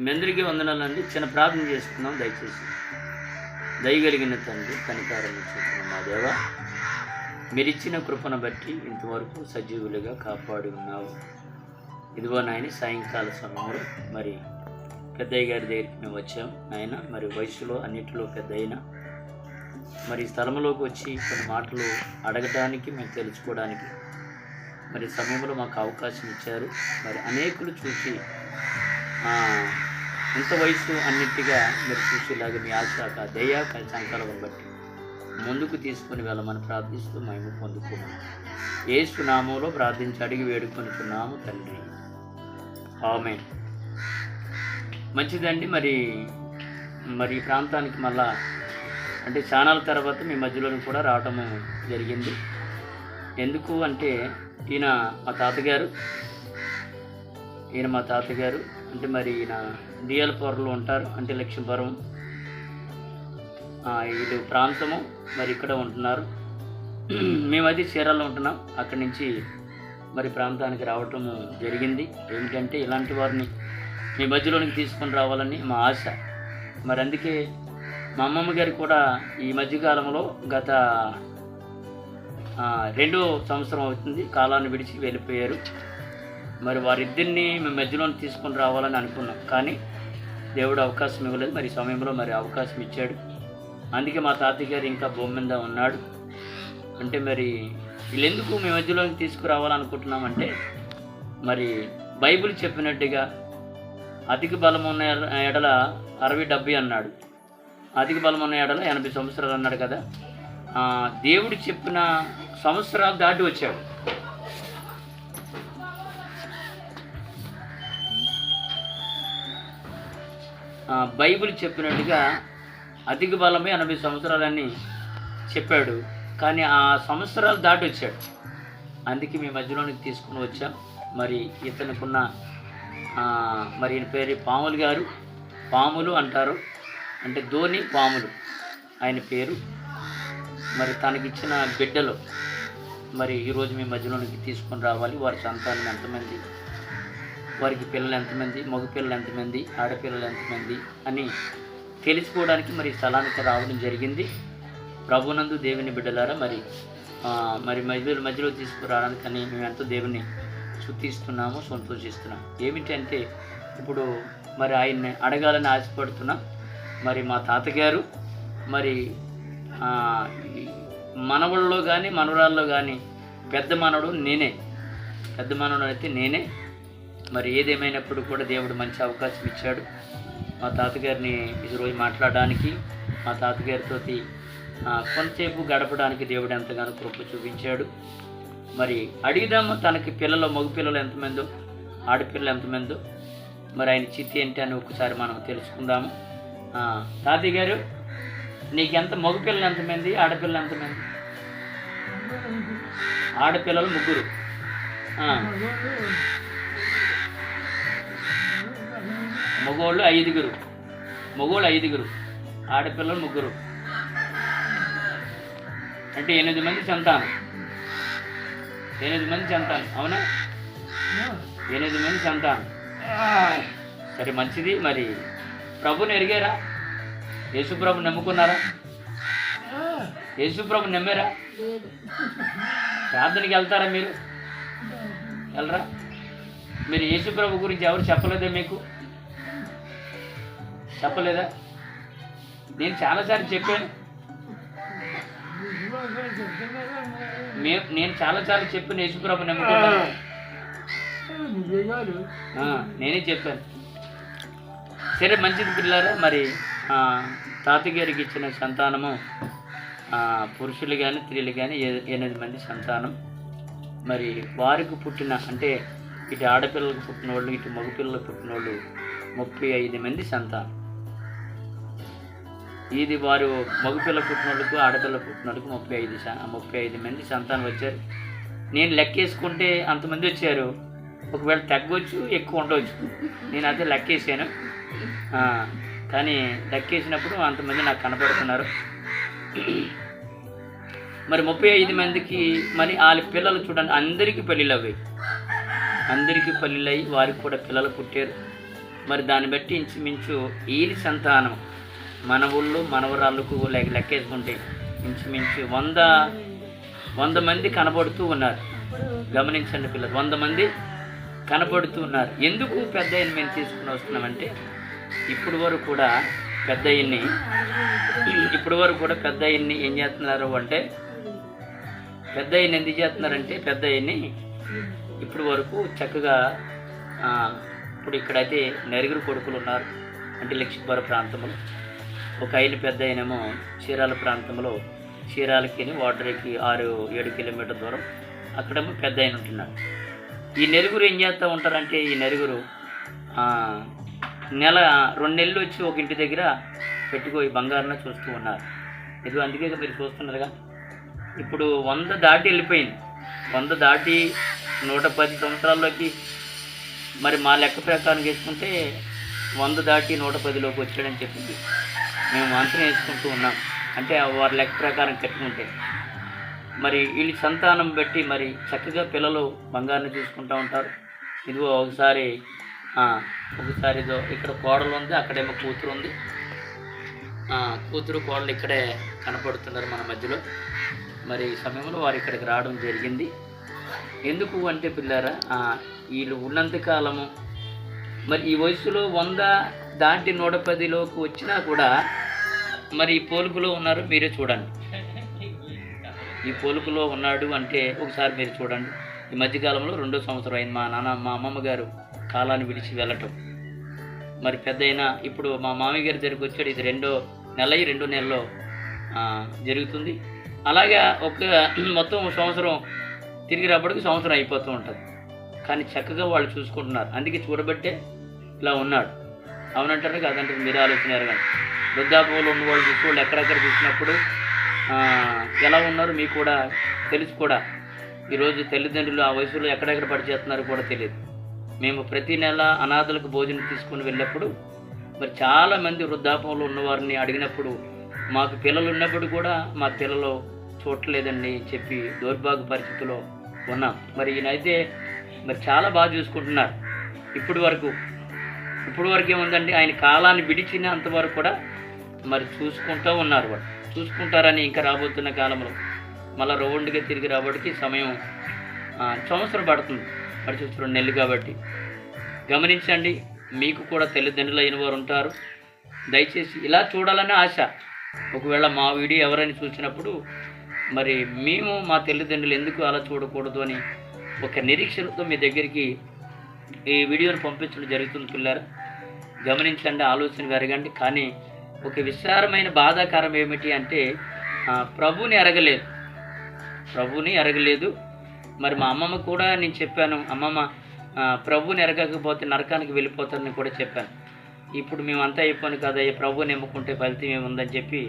మీ అందరికీ వందనాలండి. చిన్న ప్రార్థన చేసుకుందాం దయచేసి. దయగలిగిన తండ్రి, కనికారం చూపుతున్న మా దేవ, మీరిచ్చిన కృపను బట్టి ఇంతవరకు సజీవులుగా కాపాడి ఉన్నావు. ఇదిగో నాయన, సాయంకాల సమయంలో మరి పెద్దయ్య గారి దగ్గరికి మేము వచ్చాం నాయన. మరి వయసులో అన్నిటిలో పెద్ద అయినా మరి స్థలంలోకి వచ్చి కొన్ని మాటలు అడగటానికి, మేము తెలుసుకోవడానికి మరి సమయంలో మాకు అవకాశం ఇచ్చారు. మరి అనేకులు చూసి ఇంత వయసు అన్నిటిగా మీరు చూసేలాగా మీ ఆశాక దయ సంకల్పం బట్టి ముందుకు తీసుకుని వెళ్ళమని ప్రార్థిస్తూ మేము పొందుకున్నాము. యేసు నామంలో ప్రార్థించి అడిగి వేడుకొనుచున్నాము తండ్రి, ఆమేన్. మంచిదండి. మరి ఈ ప్రాంతానికి మళ్ళా అంటే చానాల తర్వాత మీ మధ్యలోని కూడా రావటము జరిగింది. ఎందుకు అంటే ఈయన మా తాతగారు అంటే మరి ఈయన డిఎల్పురంలో ఉంటారు, అంటే లక్ష్మీపురం ఇటు ప్రాంతము. మరి ఇక్కడ ఉంటున్నారు, మేము అది చీరాల్లో ఉంటున్నాం. అక్కడి నుంచి మరి ప్రాంతానికి రావటము జరిగింది. ఏమిటంటే ఇలాంటి వారిని మీ మధ్యలోనికి తీసుకొని రావాలని మా ఆశ. మరి అందుకే మా అమ్మమ్మ గారు కూడా ఈ మధ్యకాలంలో గత 2వ సంవత్సరం అవుతుంది కాలాన్ని విడిచి వెళ్ళిపోయారు. మరి వారిద్దరిని మేము మధ్యలోకి తీసుకొని రావాలని అనుకున్నాం, కానీ దేవుడు అవకాశం ఇవ్వలేదు. మరి సమయంలో మరి అవకాశం ఇచ్చాడు. అందుకే మా తాతయ్య గారు ఇంకా భూమి మీద ఉన్నాడు. అంటే మరి వీళ్ళెందుకు మీ మధ్యలోకి తీసుకురావాలనుకుంటున్నామంటే, మరి బైబిల్ చెప్పినట్టుగా అధిక బలం ఉన్న ఎడల 60-70 అన్నాడు, అధిక బలం ఉన్న ఎడల 80 సంవత్సరాలు అన్నాడు కదా. దేవుడు చెప్పిన సంవత్సరాలు దాటి వచ్చాడు. బైబిల్ చెప్పినట్టుగా అధిక బలమే 80 సంవత్సరాలని చెప్పాడు, కానీ ఆ సంవత్సరాలు దాటి వచ్చాడు. అందుకే మీ మధ్యలోనికి తీసుకుని వచ్చాం. మరి ఇతనుకున్న మరి ఈయన పేరు పాములు గారు, పాములు అంటారు, అంటే ధోని పాములు ఆయన పేరు. మరి తనకిచ్చిన బిడ్డలు మరి ఈరోజు మీ మధ్యలోనికి తీసుకొని రావాలి. వారి సంతానం ఎంతమంది, వారికి పిల్లలు ఎంతమంది, మగ పిల్లలు ఎంతమంది, ఆడపిల్లలు ఎంతమంది అని తెలుసుకోవడానికి మరి స్థలానికి రావడం జరిగింది. ప్రభునందు దేవుని బిడ్డలారా, మరి మధ్యలో తీసుకురావడానికని మేము ఎంతో దేవుని స్తుతిస్తున్నాము, సంతోషిస్తున్నాం. ఏమిటంటే ఇప్పుడు మరి ఆయన్ని అడగాలని ఆశపడుతున్నాం. మరి మా తాతగారు మరి మనవల్లో కానీ మనవరాల్లో కానీ పెద్ద మనవడు అయితే నేనే. మరి ఏదేమైనప్పుడు కూడా దేవుడు మంచి అవకాశం ఇచ్చాడు మా తాతగారిని ఈరోజు మాట్లాడడానికి, మా తాతగారితో కొంతసేపు గడపడానికి దేవుడు ఎంతగానో కృప చూపించాడు. మరి అడిగిదాము తనకి పిల్లలు, మగ పిల్లలు ఎంతమందో, ఆడపిల్లలు ఎంతమందో, మరి ఆయన చిత్తి ఏంటి అని ఒకసారి మనం తెలుసుకుందాము. తాతయ్య గారు, నీకెంత మగపిల్లలు ఎంతమంది, ఆడపిల్లలు ఎంతమంది? ఆడపిల్లలు 3. మగోళ్ళు 5, ఆడపిల్లలు 3, అంటే 8 మంది సంతానం. 8 మంది సంతానం, అవునా? 8 మంది సంతానం. సరే, మంచిది. మరి ప్రభుని ఎరిగారా? యేసుప్రభు నమ్ముకున్నారా? యేసుప్రభు నమ్మారా? ప్రార్థనకి వెళ్తారా? మీరు వెళ్ళరా? మీరు యేసుప్రభు గురించి ఎవరు చెప్పలేదా? మీకు చెప్పలేదా? నేను చాలాసార్లు చెప్పాను. నేను చాలాసార్లు చెప్పిన యేసుప్రభు నమ్ముకున్నాను, నేనే చెప్పాను. సరే, మంచిది పిల్లారా. మరి తాతయ్య గారికి ఇచ్చిన సంతానము పురుషులు కానీ స్త్రీలు కానీ 8 మంది సంతానం. మరి వారికి పుట్టిన, అంటే ఇటు ఆడపిల్లలకు పుట్టిన వాళ్ళు, ఇటు మగపిల్లలకు పుట్టిన వాళ్ళు 35 మంది సంతానం. ఇది వారు మగపిల్ల పుట్టిన వాళ్ళకు, ఆడపిల్ల పుట్టిన వాళ్ళకు 35 మంది సంతానం వచ్చారు. నేను లెక్కేసుకుంటే అంతమంది వచ్చారు. ఒకవేళ తగ్గవచ్చు, ఎక్కువ ఉండవచ్చు. నేను అదే లెక్కేసాను, కానీ లెక్కేసినప్పుడు అంతమంది నాకు కనపడుతున్నారు. మరి 35 మందికి మరి వాళ్ళ పిల్లలు చూడండి, అందరికీ పెళ్ళిళ్ళు అయ్యాయి, వారికి కూడా పిల్లలు పుట్టారు. మరి దాన్ని బట్టి ఇంచుమించు ఈలి సంతానం మన ఊళ్ళో మనవరాళ్ళకు లెక్కేసుకుంటే ఇంచుమించు 100 మంది కనబడుతూ ఉన్నారు. గమనించండి పిల్లలు, 100 మంది కనబడుతూ ఉన్నారు. ఎందుకు పెద్ద ఆయన మేము తీసుకుని వస్తున్నామంటే ఇప్పుడు వరకు కూడా పెద్ద ఆయన్ని ఏం చేస్తున్నారు అంటే పెద్ద ఆయన్ని ఎందుకు చేస్తున్నారంటే పెద్ద ఆయన్ని ఇప్పుడు వరకు చక్కగా ఇప్పుడు ఇక్కడైతే నలుగురు కొడుకులు ఉన్నారు. అంటే లక్ష్మీపురం ప్రాంతంలో ఒక ఆయన పెద్ద ఆయనేమో చీరాల ప్రాంతంలో చీరాలకి వాటర్కి 6-7 కిలోమీటర్ దూరం అక్కడేమో పెద్ద ఆయన ఉంటున్నాడు. ఈ నలుగురు ఏం చేస్తూ ఉంటారంటే ఈ నలుగురు 2 నెలలు వచ్చి ఒక ఇంటి దగ్గర పెట్టుకో ఈ బంగారాన్ని చూస్తూ ఉన్నారు. ఇది అందుకే మీరు చూస్తున్నారుగా ఇప్పుడు 100 దాటి వెళ్ళిపోయింది. 100 దాటి 110 సంవత్సరాల్లోకి మరి మా లెక్క ప్రకారం వేసుకుంటే 100 దాటి 110లోకి వచ్చాడని చెప్పి మేము అంచనా వేసుకుంటూ ఉన్నాం. అంటే వారి లెక్క ప్రకారం కట్టుకుంటే మరి వీళ్ళ సంతానం బట్టి మరి చక్కగా పిల్లలు బంగారాన్ని చూసుకుంటూ ఉంటారు. ఇదిగో ఒకసారి ఇదో ఇక్కడ కోడలు ఉంది, అక్కడేమో కూతురు ఉంది. కూతురు కోడలు ఇక్కడే కనపడుతున్నారు మన మధ్యలో. మరి ఈ సమయంలో వారు ఇక్కడికి రావడం జరిగింది. ఎందుకు అంటే పిల్లారా వీళ్ళు ఉన్నంతకాలము మరి ఈ వయసులో 100 దాటి 110లోకి వచ్చినా కూడా మరి ఈ పోలుకులో ఉన్నారు. మీరే చూడండి, ఈ పోలుకులో ఉన్నాడు అంటే ఒకసారి మీరు చూడండి. ఈ మధ్యకాలంలో 2వ సంవత్సరం అయింది మా అమ్మమ్మ గారు కాలాన్ని విడిచి వెళ్ళటం. మరి పెద్ద అయినా ఇప్పుడు మా మామయ్య గారి దగ్గరికి వచ్చాడు. ఇది 2వ నెలలో జరుగుతుంది. అలాగా మొత్తం సంవత్సరం తిరిగి రాబడికి సంవత్సరం అయిపోతూ ఉంటుంది. కానీ చక్కగా వాళ్ళు చూసుకుంటున్నారు. అందుకే చూడబట్టే ఇలా ఉన్నాడు. అవునంటారు కాదంటారు, మీరు ఆలోచనారు. కానీ వృద్ధాపంలో ఉన్న వాళ్ళు చూసి వాళ్ళు ఎక్కడెక్కడ చూసినప్పుడు ఎలా ఉన్నారు మీకు కూడా తెలుసు. కూడా ఈరోజు తల్లిదండ్రులు ఆ వయసులో ఎక్కడెక్కడ పడిచేస్తున్నారో కూడా తెలియదు. మేము ప్రతి నెల అనాథలకు భోజనం తీసుకుని వెళ్ళినప్పుడు మరి చాలామంది వృద్ధాపంలో ఉన్నవారిని అడిగినప్పుడు మాకు పిల్లలు ఉన్నప్పుడు కూడా మా పిల్లలు చూడలేదండి చెప్పి దౌర్భాగ్య పరిస్థితిలో ఉన్నాం. మరి ఈయనైతే మరి చాలా బాగా చూసుకుంటున్నారు. ఇప్పుడు వరకు ఏముందండి, ఆయన కాలాన్ని విడిచిన అంతవరకు కూడా మరి చూసుకుంటూ ఉన్నారు. వాళ్ళు చూసుకుంటారని ఇంకా రాబోతున్న కాలంలో మళ్ళీ రౌండ్గా తిరిగి రాబడికి సమయం సంవత్సరం పడుతుంది. మరి చూసి 2 నెలలు కాబట్టి గమనించండి. మీకు కూడా తల్లిదండ్రులు అయిన వారు ఉంటారు. దయచేసి ఇలా చూడాలని ఆశ. ఒకవేళ మా వీడియో ఎవరైనా చూసినప్పుడు మరి మేము మా తల్లిదండ్రులు ఎందుకు అలా చూడకూడదు అని ఒక నిరీక్షణతో మీ దగ్గరికి ఈ వీడియోను పంపించడం జరుగుతుంది. పిల్లలు గమనించండి, ఆలోచన పెరగండి. కానీ ఒక విస్తారమైన బాధాకరం ఏమిటి అంటే ప్రభువుని ఎరగలేదు. మరి మా అమ్మమ్మ కూడా నేను చెప్పాను, అమ్మమ్మ ప్రభువుని ఎరగకపోతే నరకానికి వెళ్ళిపోతారని కూడా చెప్పాను. ఇప్పుడు మేమంతా అయిపోను కదా, ప్రభువుని ఎమ్ముకుంటే ఫలితం ఏముందని చెప్పి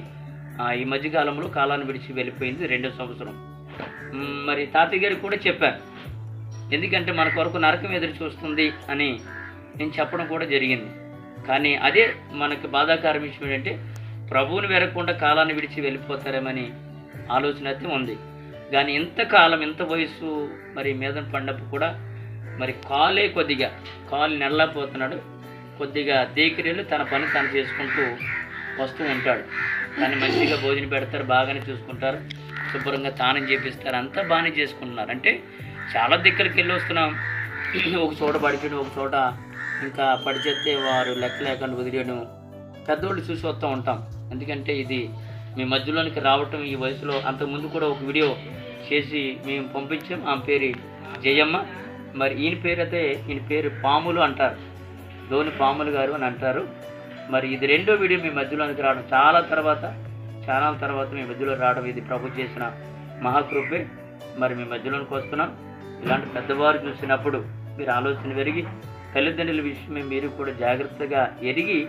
ఈ మధ్యకాలంలో కాలాన్ని విడిచి వెళ్ళిపోయింది 2వ సంవత్సరం. మరి తాతయ్య గారికి కూడా చెప్పాను, ఎందుకంటే మన కొరకు నరకం ఎదురు చూస్తుంది అని నేను చెప్పడం కూడా జరిగింది. కానీ అదే మనకు బాధాకరం విషయం ఏంటంటే ప్రభువుని వెరగకుండా కాలాన్ని విడిచి వెళ్ళిపోతారేమని ఆలోచన అయితే ఉంది. కానీ ఇంతకాలం ఇంత వయసు మరి మీద పడినప్పుడు కూడా మరి కాలు నెల్లపోతున్నాడు. కొద్దిగా దేకిరేళ్ళు తన పని తను చేసుకుంటూ వస్తూ ఉంటాడు. కానీ మంచిగా భోజనం పెడతారు, బాగానే చూసుకుంటారు, శుభ్రంగా తానం చేపిస్తారు, అంతా బాగానే చేసుకుంటున్నారు. అంటే చాలా దగ్గరికి వెళ్ళి వస్తున్నాం. ఒక చోట పడిపోయిన, ఒక చోట ఇంకా పడిచేస్తే వారు లెక్క లేకుండా వదిలేయడం పెద్దోళ్ళు చూసి వస్తూ ఉంటాం. ఎందుకంటే ఇది మీ మధ్యలోనికి రావటం ఈ వయసులో. అంతకుముందు కూడా ఒక వీడియో చేసి మేము పంపించాం. ఆమె పేరు జయమ్మ. మరి ఈయన పేరు పాములు అంటారు, లోని పాములు గారు అని అంటారు. మరి ఇది 2వ వీడియో మీ మధ్యలోనికి రావడం. చాలా తర్వాత మీ మధ్యలో రావడం ఇది ప్రభు చేసిన మహాకృపే. మరి మీ మధ్యలోనికి వస్తున్నాం. ఇలాంటి పెద్దవారు చూసినప్పుడు మీరు ఆలోచన పెరిగి తల్లిదండ్రుల విషయమే మీరు కూడా జాగ్రత్తగా ఎరిగి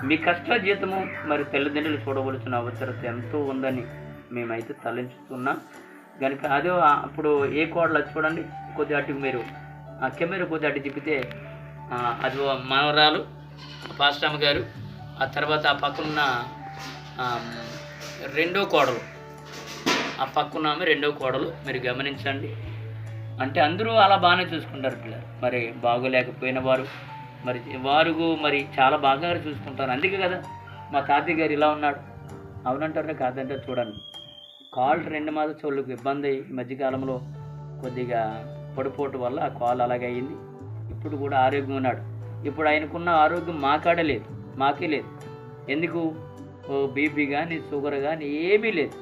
మీ కష్టాజీతము మరి తల్లిదండ్రులు చూడవలసిన అవసరత ఎంతో ఉందని మేమైతే తలంచుతున్నాం. కనుక అదే అప్పుడు ఏ కోడలు చూడండి, కొద్ది అటుకు మీరు ఆ కెమెరా కొద్ది అటు తిప్పితే అది మనవరాలు పాస్టమ్మ గారు. ఆ తర్వాత ఆ పక్కనున్న 2వ కోడలు, ఆ పక్కన ఆమె 2వ కోడలు. మీరు గమనించండి. అంటే అందరూ అలా బాగానే చూసుకుంటారు పిల్లలు. మరి బాగోలేకపోయిన వారు మరి వారు మరి చాలా బాగా చూసుకుంటారు. అందుకే కదా మా తాతయ్య గారు ఇలా ఉన్నాడు. అవునంటారా కాదంటారు చూడండి. కాళ్ళు 2 మాసాల చోళ్ళకు ఇబ్బంది ఈ మధ్యకాలంలో కొద్దిగా పడిపోవటం వల్ల ఆ కాలు అలాగే అయింది. ఇప్పుడు కూడా ఆరోగ్యం ఉన్నాడు. ఇప్పుడు ఆయనకున్న ఆరోగ్యం మాకాడే లేదు, మాకే లేదు. ఎందుకు? బీపీ కానీ షుగర్ కానీ ఏమీ లేదు.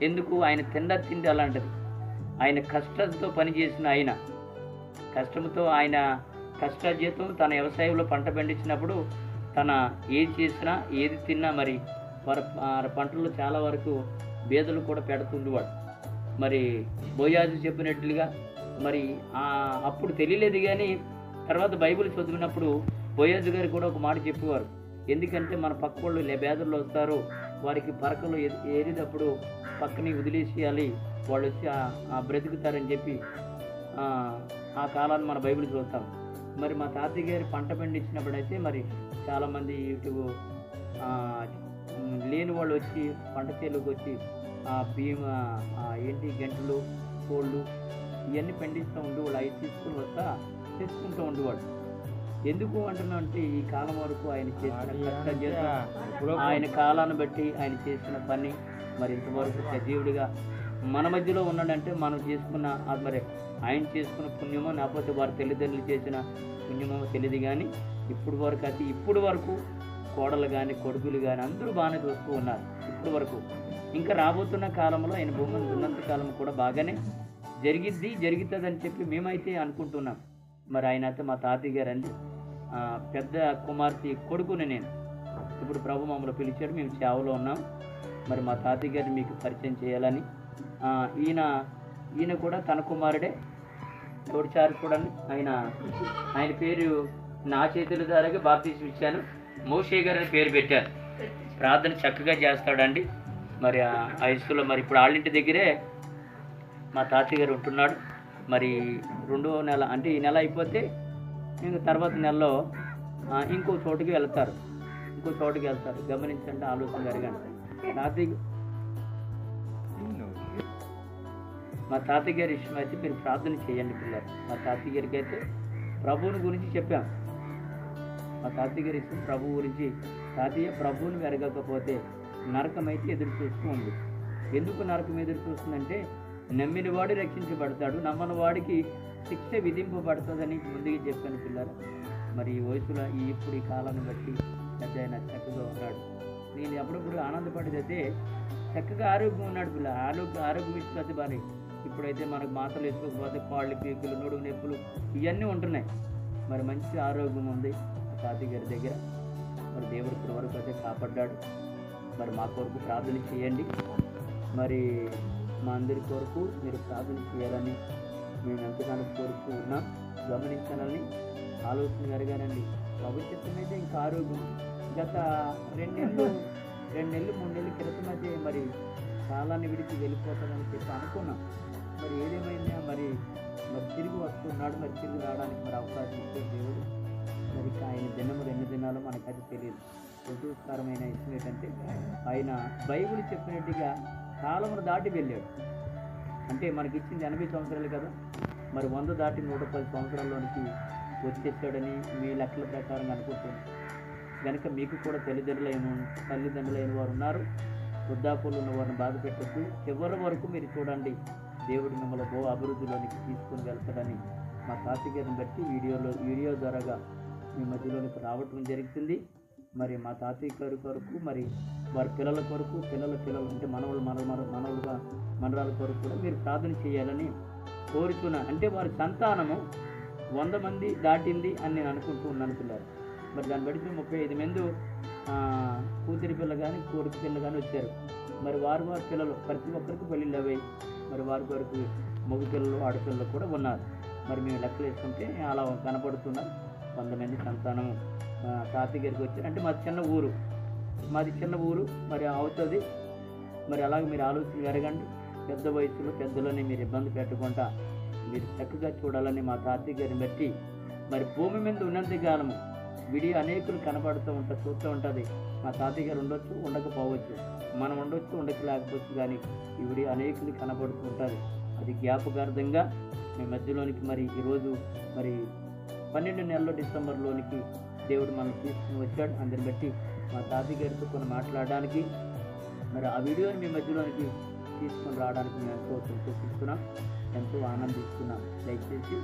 ఎందుకు? ఆయన తిండి అలాంటిది. ఆయన కష్టంతో పనిచేసిన ఆయన కష్టంతో ఆయన కష్టార్జితం తన వ్యవసాయంలో పంట పండించినప్పుడు తన ఏది చేసినా ఏది తిన్నా మరి వారి పంటల్లో చాలా వరకు బీదలు కూడా పెడుతుండేవాడు. మరి బోయాజు చెప్పినట్లుగా మరి అప్పుడు తెలియలేదు, కానీ తర్వాత బైబిల్ చదివినప్పుడు బోయాజు గారు కూడా ఒక మాట చెప్పేవారు. ఎందుకంటే మన పక్క వాళ్ళు బేదల్లో వస్తారు, వారికి పరకలు ఏరినప్పుడు పక్కని వదిలేసేయాలి, వాళ్ళు వచ్చి బ్రతుకుతారని చెప్పి ఆ కాలాన్ని మన బైబిల్ చూస్తాం. మరి మా తాతయ్య గారి పంట పండించినప్పుడైతే మరి చాలామంది ఇటు లేని వాళ్ళు వచ్చి పంట చేలోకి వచ్చి బియ్యం గంటలు కోళ్ళు ఇవన్నీ పండిస్తూ ఉండేవాళ్ళు. అవి తీసుకుని వస్తా తెచ్చుకుంటూ ఉండేవాడు. ఎందుకు అంటున్నా అంటే ఈ కాలం వరకు ఆయన చేసిన కష్టం, ఆయన కాలాన్ని బట్టి ఆయన చేసిన పని మరి ఇంతవరకు సజీవుడిగా మన మధ్యలో ఉన్నాడంటే మనం చేసుకున్న మరి ఆయన చేసుకున్న పుణ్యమో లేకపోతే వారి తల్లిదండ్రులు చేసిన పుణ్యమో తెలియదు. కానీ ఇప్పుడు వరకు కోడలు కానీ కొడుకులు కానీ అందరూ బాగానే చూస్తూ ఉన్నారు. ఇప్పుడు వరకు ఇంకా రాబోతున్న కాలంలో ఆయన భూమిని ఉన్నంత కాలం కూడా బాగానే జరుగుతుందని చెప్పి మేమైతే అనుకుంటున్నాం. మరి ఆయన అయితే మా తాతయ్య గారు అండి పెద్ద కుమార్తె కొడుకుని నేను. ఇప్పుడు ప్రభు మమ్మల్ని పిలిచాడు, మేము సేవలో ఉన్నాం. మరి మా తాతయ్య గారిని మీకు పరిచయం చేయాలని ఈయన కూడా తన కుమారుడే తోడిచారు చూడండి. ఆయన పేరు నా చేతుల ద్వారాగా బాప్తీసం ఇచ్చాను, మోషే గారు అని పేరు పెట్టారు. ప్రార్థన చక్కగా చేస్తాడండి. మరి ఆ వయసులో మరి ఇప్పుడు వాళ్ళింటి దగ్గరే మా తాతయ్య గారు ఉంటున్నాడు. మరి 2వ నెల అంటే ఈ నెల అయిపోతే ఇంక తర్వాత నెలలో ఇంకో చోటుకి వెళ్తారు. గమనించండి, ఆలోచన జరగండి. మా తాతయ్య గారి ఇష్టం అయితే మీరు ప్రార్థన చేయండి పిల్లలు. మా తాతయ్య గారికి అయితే ప్రభువుని గురించి చెప్పాం. మా తాతయ్య గారి ఇష్టం ప్రభువు గురించి. తాతయ్య ప్రభువుని వెరగకపోతే నరకం అయితే ఎదురు చూస్తూ ఉంది. ఎందుకు నరకం ఎదురు చూస్తుందంటే నమ్మిన వాడు రక్షించబడతాడు, నమ్మని వాడికి శిక్ష విధింపబడుతుందని ముందుగా చెప్పాను పిల్లలు. మరి ఈ వయసులో ఇప్పుడు ఈ కాలాన్ని బట్టి పెద్ద ఆయన చక్కగా ఉన్నాడు. నేను అప్పుడప్పుడు ఆనందపడేదైతే చక్కగా ఆరోగ్యం ఉన్నాడు పిల్ల. ఆరోగ్యం ఇస్తుంది బాగా. ఇప్పుడైతే మనకు మాటలు వేసుకోకపోతే కాళ్ళు పీకులు నడుము నొప్పులు ఇవన్నీ ఉంటున్నాయి. మరి మంచి ఆరోగ్యం ఉంది తాతయ్య గారి దగ్గర. మరి దేవుడు ఇప్పటి వరకు అయితే కాపాడ్డాడు. మరి మా కొరకు ప్రార్థన చేయండి. మరి మా అందరి కొరకు మీరు ప్రార్థన చేయాలని మేము ఎంతగానో కోరుతూ ఉన్నాం. గమనించాలని ఆలోచన జరగానండి. భవిష్యత్తు మీద ఇంకా ఆరోగ్యం గత 2 నెలలు 3 నెలల క్రితం అయితే మరి కాలాన్ని విడిచి వెళ్ళిపోతాడని చెప్పి అనుకున్నాం. మరి ఏదేమైనా మరి తిరిగి వస్తున్నాడు. మరి తిరిగి రావడానికి మరి అవకాశం ఇచ్చే దేవుడు. మరి ఆయన దినము 2 దినాలు మనకది తెలియదు. దురదృష్టకరమైన విషయం ఏంటంటే ఆయన బైబిల్ చెప్పినట్టుగా కాలమును దాటి వెళ్ళాడు. అంటే మనకిచ్చింది 80 సంవత్సరాలు కదా. మరి 100 దాటి 110 సంవత్సరాల్లోనికి వచ్చేసాడని మీ లెక్కల ప్రకారం అనుకుంటున్నాను. కనుక మీకు కూడా తల్లిదండ్రులైన వారు ఉన్నారు. వృద్ధాపులు ఉన్న వారిని బాధ పెట్టద్దు. చివరి వరకు మీరు చూడండి, దేవుడు మిమ్మల్ని అభివృద్ధిలోనికి తీసుకుని వెళ్తాడని మా తాతయ్య గారిని బట్టి వీడియో ద్వారాగా మీ మధ్యలోనికి రావటం జరుగుతుంది. మరి మా తాతయ్య గారి కొరకు మరి వారి పిల్లల కొరకు పిల్లలు అంటే మనరాల కొరకు కూడా మీరు ప్రార్థన చేయాలని కోరుతున్నాను. అంటే వారి సంతానము 100 మంది దాటింది అని నేను అనుకుంటూ ఉన్నాను పిల్లలు. మరి దాన్ని బట్టి 35 మంది కూతురి పిల్ల కానీ కొడుకు పిల్ల కానీ వచ్చారు. మరి వారి పిల్లలు ప్రతి ఒక్కరికి పెళ్ళిళ్ళు అయ్యాయి. మరి వారి వరకు మగ పిల్లలు ఆడపిల్లలు కూడా ఉన్నారు. మరి మేము లెక్కలు వేసుకుంటే అలా కనపడుతున్నారు 100 మంది సంతానము తాతయ్య గారికి వచ్చారు. అంటే మాది చిన్న ఊరు మరి అవుతుంది. మరి అలాగే మీరు ఆలోచన జరగండి. పెద్ద వయసులో పెద్దలని మీరు ఇబ్బంది పెట్టకుండా మీరు చక్కగా చూడాలని మా తాతయ్య గారిని బట్టి మరి భూమి మీద ఉన్నంత కాలము వీడియో అనేకులు కనపడుతూ చూస్తూ ఉంటుంది. మా తాతయ్య గారు ఉండొచ్చు, ఉండకపోవచ్చు, మనం ఉండొచ్చు, ఉండకపోవచ్చు, కానీ ఈ వీడియో అనేకులు కనపడుతూ ఉంటుంది. అది జ్ఞాపకార్థంగా మీ మధ్యలోనికి మరి ఈరోజు మరి 12 నెలల డిసెంబర్లోనికి దేవుడు మనల్ని తీసుకుని వచ్చాడు. అందుని బట్టి మా తాతయ్య గారితో కొన్ని మాట్లాడడానికి మరి ఆ వీడియోని మీ మధ్యలోనికి తీసుకొని రావడానికి మేము ఎంతో సంతోషిస్తున్నాం, ఎంతో ఆనందిస్తున్నాం. దయచేసి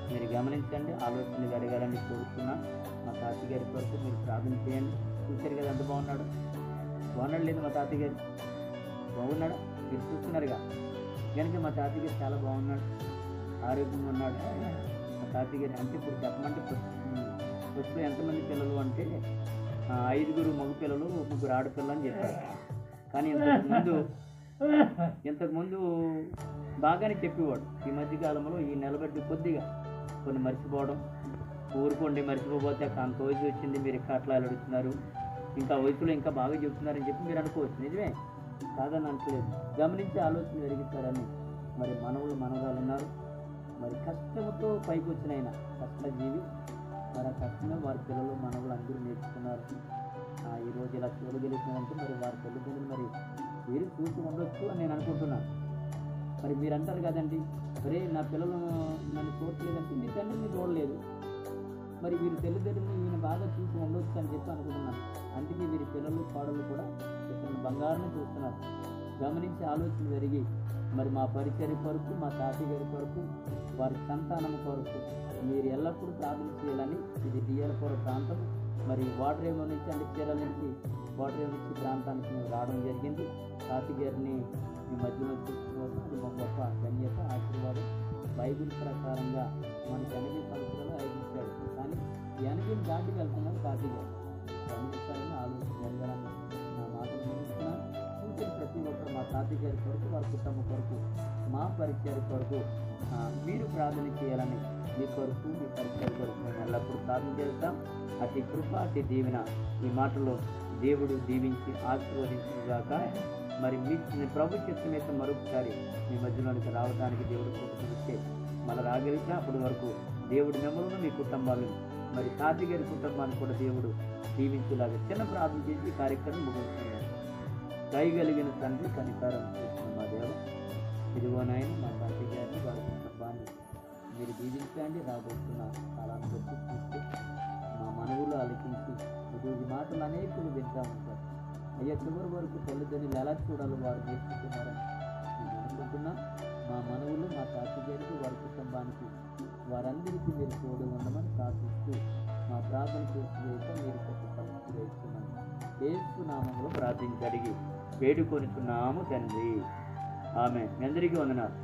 మీరు గమనించండి, ఆలోచనలు అడగాలని కోరుతున్నాం. మా తాతయ్య గారి కొరకు మీరు ప్రార్థన చేయండి. చూశారు కదా ఎంత బాగున్నాడు, బాగున్నాడు లేదు మా తాతయ్య గారు, బాగున్నాడా? మీరు చూస్తున్నారుగా కనుక మా తాతయ్య గారు చాలా బాగున్నాడు, ఆరోగ్యంగా ఉన్నాడు. మా తాతయ్య గారు అంటే ఇప్పుడు చెప్పమంటే ఫస్ట్లో ఎంతమంది పిల్లలు అంటే 5 మగ పిల్లలు 3 ఆడపిల్ల అని చెప్పారు. కానీ ఇంతకుముందు బాగానే చెప్పేవాడు. ఈ మధ్యకాలంలో ఈ నిలబెట్టి కొద్దిగా కొన్ని మర్చిపోవడం, ఊరుకోండి మర్చిపోతే అంత వయసు వచ్చింది మీరు ఇంకా అట్లా అడుగుతున్నారు, ఇంకా వయసులో ఇంకా బాగా చెబుతున్నారని చెప్పి మీరు అనుకోవచ్చు. నిజమే కాదని అంటలేదు, గమనించి ఆలోచన పెరిగిస్తారని. మరి మనవరాలు ఉన్నారు, మరి కష్టంతో పైకి వచ్చిన ఆయన కష్టజీవి. మరి ఆ కష్టమే వారి పిల్లలు మనవలు అందరూ నేర్చుకున్నారు. ఈరోజు ఇలా చూడగలుగుతున్నారంటే మరి వారి తల్లిదండ్రులు మరి మీరు చూసి ఉండొచ్చు అని నేను అనుకుంటున్నాను. మరి మీరు అంటారు కదండి, మరే నా పిల్లలు నన్ను చూడలేదంటే మీ తండ్రిని చూడలేదు, మరి వీరి తల్లిదండ్రులు ఈయన బాగా చూసి ఉండొచ్చు అని చెప్పి అనుకుంటున్నాను. అందుకే వీరి పిల్లలు కోడలు కూడా ఇక్కడ బంగారం చూస్తున్నారు. గమనించి ఆలోచన పెరిగి మరి మా పరిచర్య కొరకు, మా తాతయ్య గారి కొరకు, వారి సంతానం కొరకు మీరు ఎల్లప్పుడూ ప్రార్థన చేయాలని. ఇది డిఎల్పురం ప్రాంతం, మరి వాటర్ ఏమో నుంచి అంటే చీరల నుంచి వాటర్ ఏమో నుంచి ప్రాంతానికి మేము రావడం జరిగింది. తాతయ్య గారిని మీ మధ్యలో చూసుకోవడం అది ఒక గొప్ప ధన్యత, ఆశీర్వాదం. బైబిల్ ప్రకారంగా మనకి 80 సంవత్సరాలు ఆలోచించాడు, కానీ 80 దాటి వెళ్తున్నాం. తాతయ్య గారు గమనించాలని ఆలోచన జరగాలని నా మాటలు ముగిస్తున్నాను. చూసిన ప్రతి ఒక్కరు మా తాతయ్య గారి కొరకు, వారి కుటుంబం కొరకు, మా పరిచయ కొరకు మీరు ప్రార్థన చేయాలని, మీ కొరకు, మీ పరిచయ కొరకు మేము ఎల్లప్పుడూ ప్రార్థన చేస్తాం. అతి కృప, అతి దీవెన ఈ మాటలో దేవుడు దీవించి ఆశీర్వదించుగాక. మరి మీ ప్రభు చిత్తమైతే మరొకసారి మీ మధ్యలోనికి రావడానికి దేవుడు కృప మన రాగలిగితే అప్పటి వరకు దేవుడు మిమ్మల్ని, మీ కుటుంబాలను, మరి తాతయ్య గారి కుటుంబాన్ని కూడా దేవుడు దీవించేలాగా చిన్న ప్రార్థన చేసి ఈ కార్యక్రమం ముగిస్తున్నాం. దయగలిగిన తండ్రి, కనికారం చేస్తున్న మా దేవ, ఇదిగోనైనా మా తాతయ్య గారిని, వారి కుటుంబాన్ని మీరు దీవించండి. రాబోతున్న కాలాన్ని బట్టి చూస్తే మా మనవులు ఆలకించి ఈరోజు మాటలు అనేకులు వింటూ ఉంటారు. అయ్యా చివరి వరకు తల్లిదండ్రులు ఎలా చూడాలో వారు నేర్చుకున్నారని నేను అనుకుంటున్నా. మా మనవులు, మా తాతయ్య గారికి, వారి కుటుంబానికి, వారందరికీ మీరు తోడు ఉండమని ప్రార్థిస్తూ మా ప్రార్థన చేసి మీరు వేస్తున్నాను. యేసు నామములో ప్రార్థించి అడిగి వేడుకొనిచున్నాము తండ్రి. ఆమేన్. మీ అందరికీ వందనాలు.